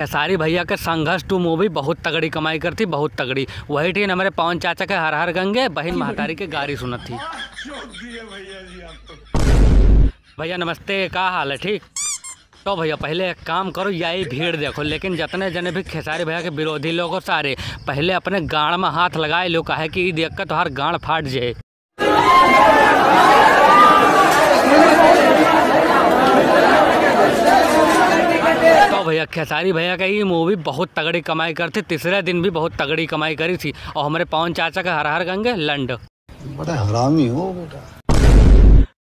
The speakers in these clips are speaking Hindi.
खेसारी भैया के संघर्ष 2 मूवी बहुत तगड़ी कमाई करती, बहुत तगड़ी। वही थी हमारे पवन चाचा के हर हर गंगे, बहन महतारी के गारी सुनत थी। भैया नमस्ते, का हाल है? ठीक। तो भैया पहले एक काम करो, यही भीड़ देखो, लेकिन जितने जने भी खेसारी भैया के विरोधी लोगों सारे पहले अपने गाड़ में हाथ लगाए लो, काहे कि देख कर तो हर गाड़ फाट जाए। तो भैया खेसारी भैया का ये मूवी बहुत तगड़ी कमाई करती, तीसरे दिन भी बहुत तगड़ी कमाई करी थी। और हमारे पवन चाचा का हर हर गंगे लंड। बड़ा हरामी हो बेटा।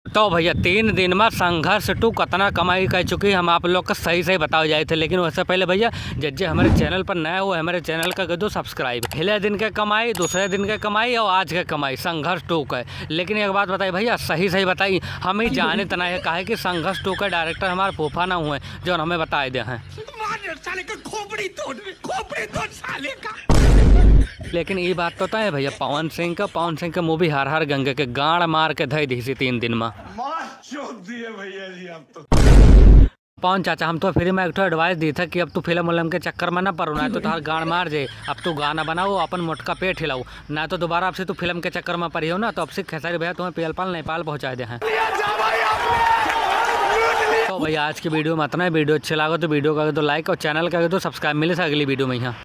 तो भैया 3 दिन में संघर्ष 2 कितना कमाई कर चुकी हम आप लोग का सही बताओ जाए थे। लेकिन उससे पहले भैया जज्जे हमारे चैनल पर नया हो, हमारे चैनल का कर दो सब्सक्राइब। पहले दिन के कमाई, दूसरे दिन के कमाई और आज के कमाई संघर्ष 2 का। लेकिन एक बात बताइए भैया, सही बताइए, हम ही जाने तना है काहे कि संघर्ष 2 का डायरेक्टर हमारे फूफा ना हुए जो हमें बताए दे हैं। लेकिन ये बात तो है भैया, पवन सिंह का मूवी हर हर गंगे के गाड़ मार के धई दी 3 दिन में। भैया जी आप तो पवन चाचा हम तो फ्री में एक एडवाइस दी था कि अब तू फिल्म उलम के चक्कर में ना पड़ो, ना तो तार गाड़ मार जाए। अब तू गाना बनाओ, अपन मोटका पेट हिलाओ, ना तो दोबारा आपसे तू फिल्म के चक्कर में पड़ी हो ना, तो अब से खेसारी भैया तुम्हें पेलपाल नेपाल पहुँचा दे हैं। तो भैया आज की वीडियो में इतना। वीडियो अच्छे लगा तो वीडियो का दो लाइक और चैनल का दो सब्सक्राइब। मिले अगली वीडियो में यहाँ।